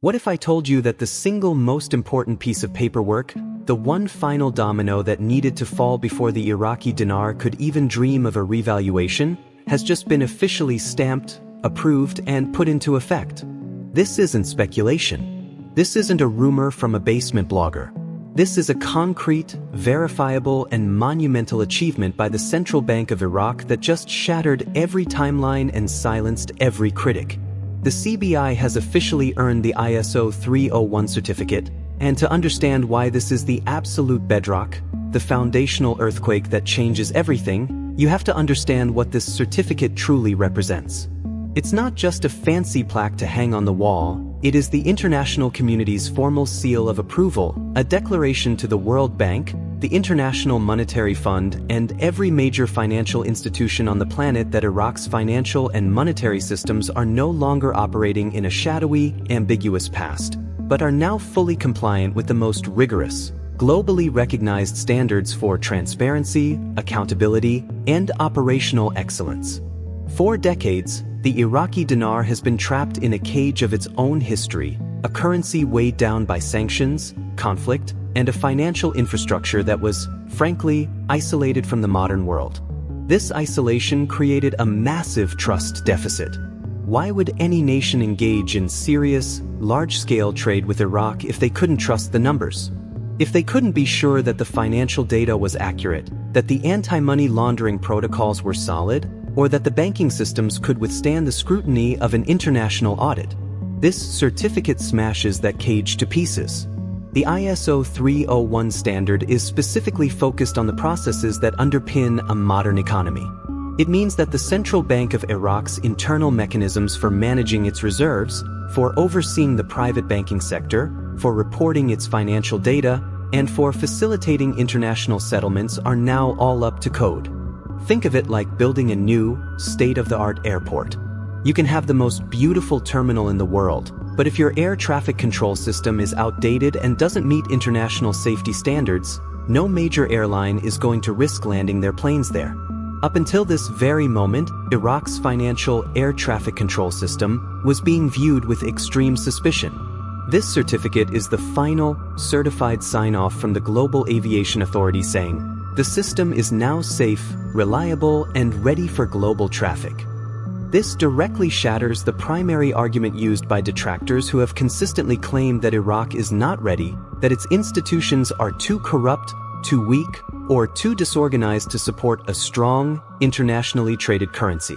What if I told you that the single most important piece of paperwork, the one final domino that needed to fall before the Iraqi dinar could even dream of a revaluation, has just been officially stamped, approved, and put into effect? This isn't speculation. This isn't a rumor from a basement blogger. This is a concrete, verifiable, and monumental achievement by the Central Bank of Iraq that just shattered every timeline and silenced every critic. The CBI has officially earned the ISO 301 certificate, and to understand why this is the absolute bedrock, the foundational earthquake that changes everything, you have to understand what this certificate truly represents. It's not just a fancy plaque to hang on the wall. It is the international community's formal seal of approval, a declaration to the World Bank, the International Monetary Fund, and every major financial institution on the planet that Iraq's financial and monetary systems are no longer operating in a shadowy, ambiguous past, but are now fully compliant with the most rigorous, globally recognized standards for transparency, accountability, and operational excellence. For decades, the Iraqi dinar has been trapped in a cage of its own history, a currency weighed down by sanctions, conflict, and a financial infrastructure that was, frankly, isolated from the modern world. This isolation created a massive trust deficit. Why would any nation engage in serious, large-scale trade with Iraq if they couldn't trust the numbers? If they couldn't be sure that the financial data was accurate, that the anti-money laundering protocols were solid, or that the banking systems could withstand the scrutiny of an international audit? This certificate smashes that cage to pieces. The ISO 301 standard is specifically focused on the processes that underpin a modern economy. It means that the Central Bank of Iraq's internal mechanisms for managing its reserves, for overseeing the private banking sector, for reporting its financial data, and for facilitating international settlements are now all up to code. Think of it like building a new, state-of-the-art airport. You can have the most beautiful terminal in the world, but if your air traffic control system is outdated and doesn't meet international safety standards, no major airline is going to risk landing their planes there. Up until this very moment, Iraq's financial air traffic control system was being viewed with extreme suspicion. This certificate is the final, certified sign-off from the Global Aviation Authority saying, the system is now safe, reliable, and ready for global traffic. This directly shatters the primary argument used by detractors who have consistently claimed that Iraq is not ready, that its institutions are too corrupt, too weak, or too disorganized to support a strong, internationally traded currency.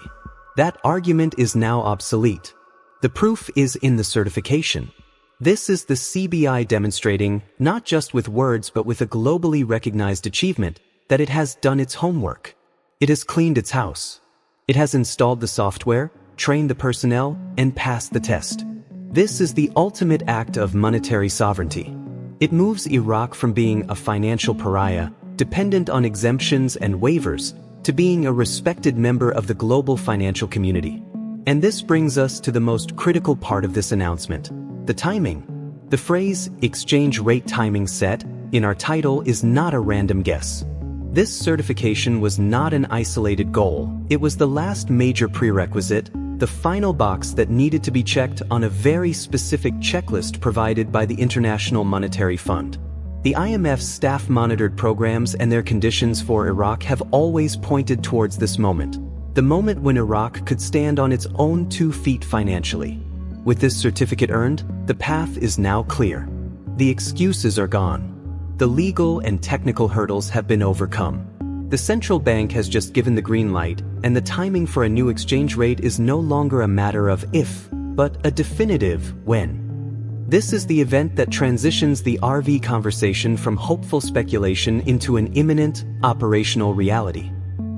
That argument is now obsolete. The proof is in the certification. This is the CBI demonstrating, not just with words but with a globally recognized achievement, that it has done its homework. It has cleaned its house. It has installed the software, trained the personnel, and passed the test. This is the ultimate act of monetary sovereignty. It moves Iraq from being a financial pariah, dependent on exemptions and waivers, to being a respected member of the global financial community. And this brings us to the most critical part of this announcement: the timing. The phrase, exchange rate timing set, in our title is not a random guess. This certification was not an isolated goal. It was the last major prerequisite, the final box that needed to be checked on a very specific checklist provided by the International Monetary Fund. The IMF's staff-monitored programs and their conditions for Iraq have always pointed towards this moment, the moment when Iraq could stand on its own 2 feet financially. With this certificate earned, the path is now clear. The excuses are gone. The legal and technical hurdles have been overcome. The central bank has just given the green light, and the timing for a new exchange rate is no longer a matter of if, but a definitive when. This is the event that transitions the RV conversation from hopeful speculation into an imminent, operational reality.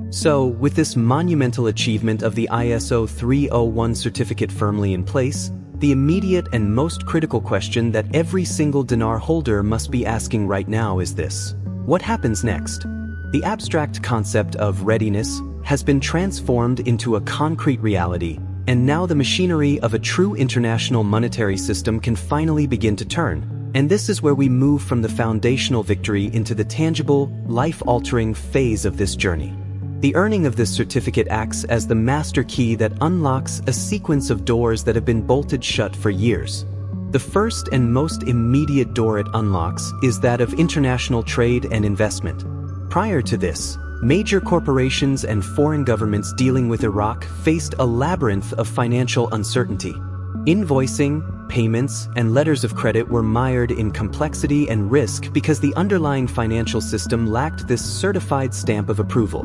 So, with this monumental achievement of the ISO 301 certificate firmly in place, the immediate and most critical question that every single dinar holder must be asking right now is this: what happens next? The abstract concept of readiness has been transformed into a concrete reality, and now the machinery of a true international monetary system can finally begin to turn. And this is where we move from the foundational victory into the tangible, life-altering phase of this journey. The earning of this certificate acts as the master key that unlocks a sequence of doors that have been bolted shut for years. The first and most immediate door it unlocks is that of international trade and investment. Prior to this, major corporations and foreign governments dealing with Iraq faced a labyrinth of financial uncertainty. Invoicing, payments, and letters of credit were mired in complexity and risk because the underlying financial system lacked this certified stamp of approval.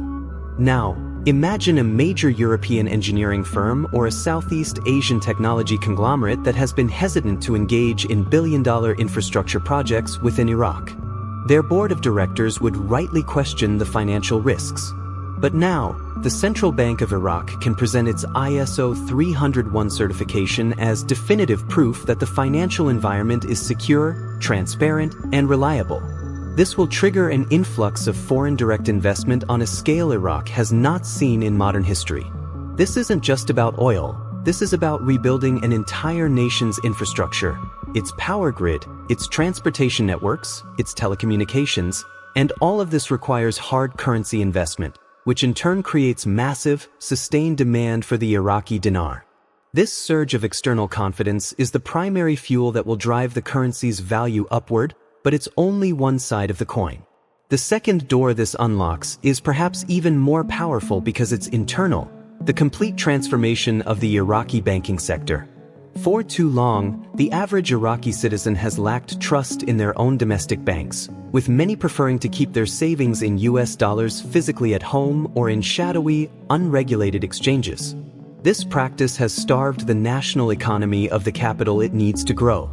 Now, imagine a major European engineering firm or a Southeast Asian technology conglomerate that has been hesitant to engage in billion-dollar infrastructure projects within Iraq. Their board of directors would rightly question the financial risks. But now, the Central Bank of Iraq can present its ISO 301 certification as definitive proof that the financial environment is secure, transparent, and reliable. This will trigger an influx of foreign direct investment on a scale Iraq has not seen in modern history. This isn't just about oil. This is about rebuilding an entire nation's infrastructure, its power grid, its transportation networks, its telecommunications, and all of this requires hard currency investment, which in turn creates massive, sustained demand for the Iraqi dinar. This surge of external confidence is the primary fuel that will drive the currency's value upward, but it's only one side of the coin. The second door this unlocks is perhaps even more powerful because it's internal, the complete transformation of the Iraqi banking sector. For too long, the average Iraqi citizen has lacked trust in their own domestic banks, with many preferring to keep their savings in US dollars physically at home or in shadowy, unregulated exchanges. This practice has starved the national economy of the capital it needs to grow.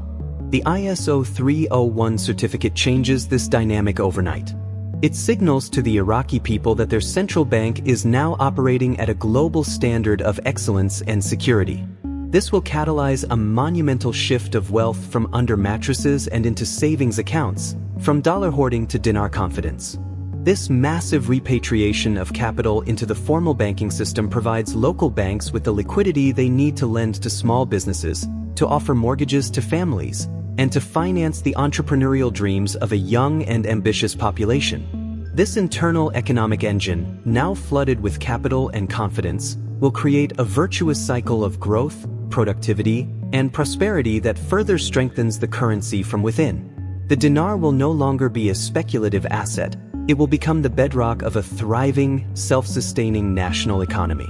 The ISO 301 certificate changes this dynamic overnight. It signals to the Iraqi people that their central bank is now operating at a global standard of excellence and security. This will catalyze a monumental shift of wealth from under mattresses and into savings accounts, from dollar hoarding to dinar confidence. This massive repatriation of capital into the formal banking system provides local banks with the liquidity they need to lend to small businesses, to offer mortgages to families, and to finance the entrepreneurial dreams of a young and ambitious population. This internal economic engine, now flooded with capital and confidence, will create a virtuous cycle of growth, productivity, and prosperity that further strengthens the currency from within. The dinar will no longer be a speculative asset. It will become the bedrock of a thriving, self-sustaining national economy.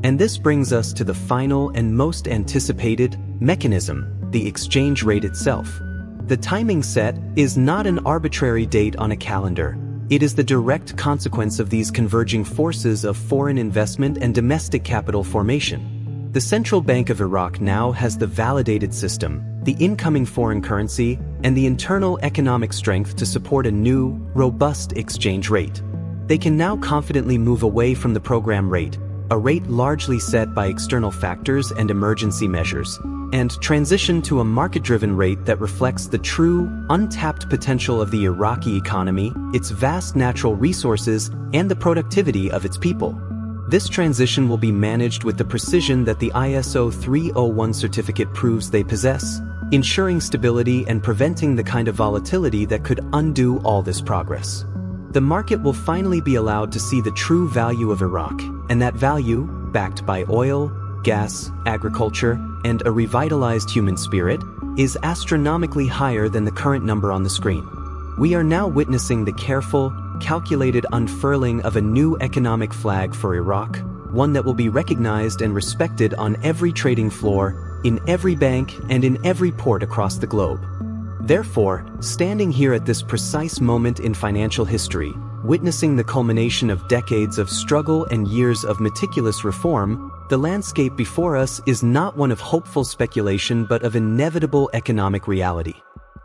And this brings us to the final and most anticipated mechanism, the exchange rate itself. The timing set is not an arbitrary date on a calendar. It is the direct consequence of these converging forces of foreign investment and domestic capital formation. The Central Bank of Iraq now has the validated system, the incoming foreign currency, and the internal economic strength to support a new, robust exchange rate. They can now confidently move away from the program rate, a rate largely set by external factors and emergency measures, and transition to a market-driven rate that reflects the true, untapped potential of the Iraqi economy, its vast natural resources, and the productivity of its people. This transition will be managed with the precision that the ISO 301 certificate proves they possess, ensuring stability and preventing the kind of volatility that could undo all this progress. The market will finally be allowed to see the true value of Iraq, and that value, backed by oil, gas, agriculture, and a revitalized human spirit, is astronomically higher than the current number on the screen. We are now witnessing the careful, calculated unfurling of a new economic flag for Iraq, one that will be recognized and respected on every trading floor, in every bank, and in every port across the globe. Therefore, standing here at this precise moment in financial history, witnessing the culmination of decades of struggle and years of meticulous reform, the landscape before us is not one of hopeful speculation but of inevitable economic reality.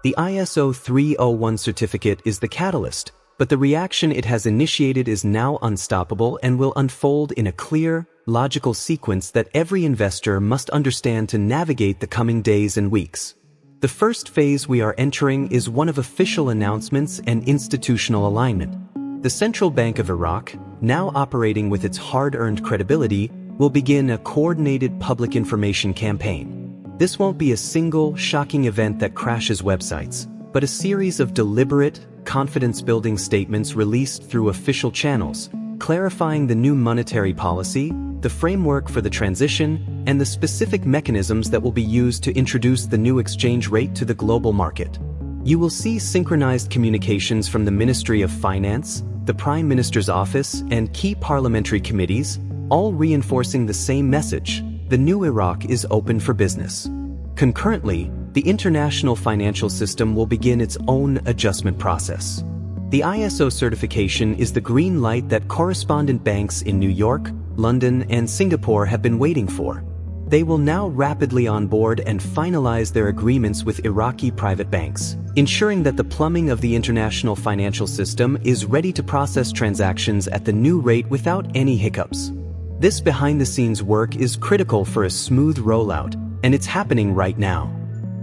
The ISO 301 certificate is the catalyst, but the reaction it has initiated is now unstoppable and will unfold in a clear, logical sequence that every investor must understand to navigate the coming days and weeks. The first phase we are entering is one of official announcements and institutional alignment. The Central Bank of Iraq, now operating with its hard-earned credibility, will begin a coordinated public information campaign. This won't be a single, shocking event that crashes websites, but a series of deliberate, confidence-building statements released through official channels, clarifying the new monetary policy, the framework for the transition, and the specific mechanisms that will be used to introduce the new exchange rate to the global market. You will see synchronized communications from the Ministry of Finance, the Prime Minister's office, and key parliamentary committees, all reinforcing the same message: the new Iraq is open for business. Concurrently, the international financial system will begin its own adjustment process. The ISO certification is the green light that correspondent banks in New York, London, and Singapore have been waiting for. They will now rapidly onboard and finalize their agreements with Iraqi private banks, ensuring that the plumbing of the international financial system is ready to process transactions at the new rate without any hiccups. This behind-the-scenes work is critical for a smooth rollout, and it's happening right now.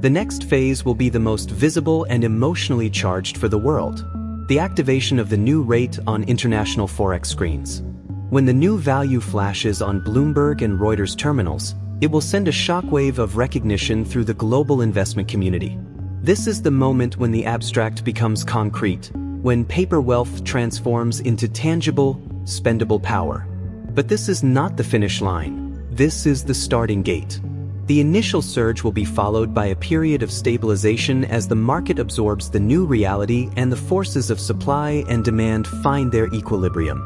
The next phase will be the most visible and emotionally charged for the world: the activation of the new rate on international forex screens. When the new value flashes on Bloomberg and Reuters terminals, it will send a shockwave of recognition through the global investment community. This is the moment when the abstract becomes concrete, when paper wealth transforms into tangible, spendable power. But this is not the finish line. This is the starting gate. The initial surge will be followed by a period of stabilization as the market absorbs the new reality and the forces of supply and demand find their equilibrium.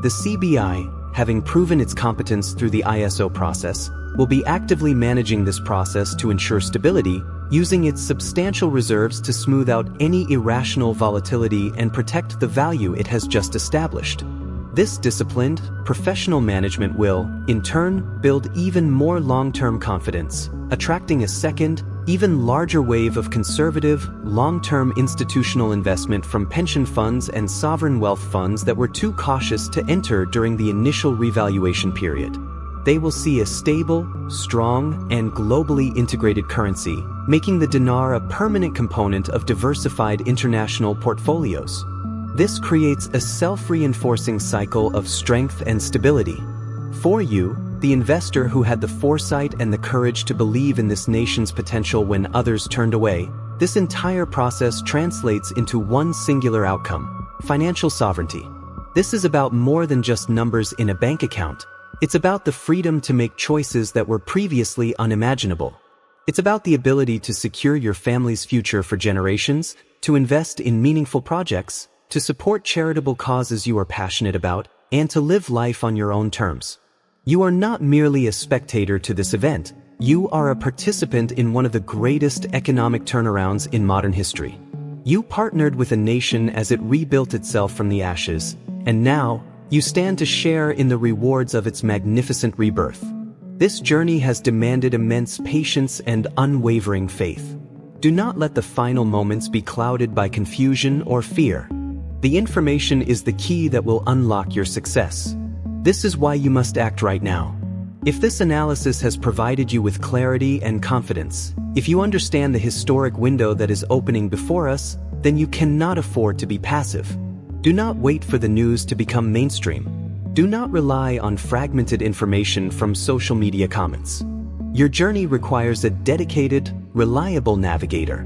The CBI, having proven its competence through the ISO process, will be actively managing this process to ensure stability, using its substantial reserves to smooth out any irrational volatility and protect the value it has just established. This disciplined, professional management will, in turn, build even more long-term confidence, attracting a second, even larger wave of conservative, long-term institutional investment from pension funds and sovereign wealth funds that were too cautious to enter during the initial revaluation period. They will see a stable, strong, and globally integrated currency, making the dinar a permanent component of diversified international portfolios. This creates a self-reinforcing cycle of strength and stability. For you, the investor who had the foresight and the courage to believe in this nation's potential when others turned away, this entire process translates into one singular outcome: financial sovereignty. This is about more than just numbers in a bank account. It's about the freedom to make choices that were previously unimaginable. It's about the ability to secure your family's future for generations, to invest in meaningful projects, to support charitable causes you are passionate about, and to live life on your own terms. You are not merely a spectator to this event. You are a participant in one of the greatest economic turnarounds in modern history. You partnered with a nation as it rebuilt itself from the ashes, and now you stand to share in the rewards of its magnificent rebirth. This journey has demanded immense patience and unwavering faith. Do not let the final moments be clouded by confusion or fear. The information is the key that will unlock your success. This is why you must act right now. If this analysis has provided you with clarity and confidence, if you understand the historic window that is opening before us, then you cannot afford to be passive. Do not wait for the news to become mainstream. Do not rely on fragmented information from social media comments. Your journey requires a dedicated, reliable navigator.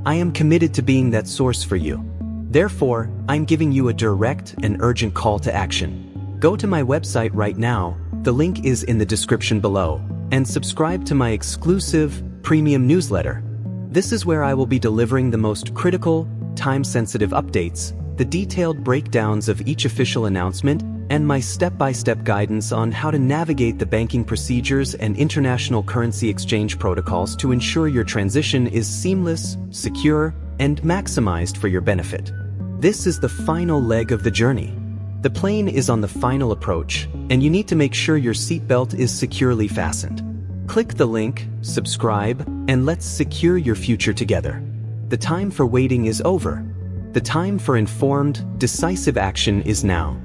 I am committed to being that source for you. Therefore, I'm giving you a direct and urgent call to action. Go to my website right now, the link is in the description below, and subscribe to my exclusive, premium newsletter. This is where I will be delivering the most critical, time-sensitive updates, the detailed breakdowns of each official announcement, and my step-by-step guidance on how to navigate the banking procedures and international currency exchange protocols to ensure your transition is seamless, secure, and maximized for your benefit. This is the final leg of the journey. The plane is on the final approach, and you need to make sure your seatbelt is securely fastened. Click the link, subscribe, and let's secure your future together. The time for waiting is over. The time for informed, decisive action is now.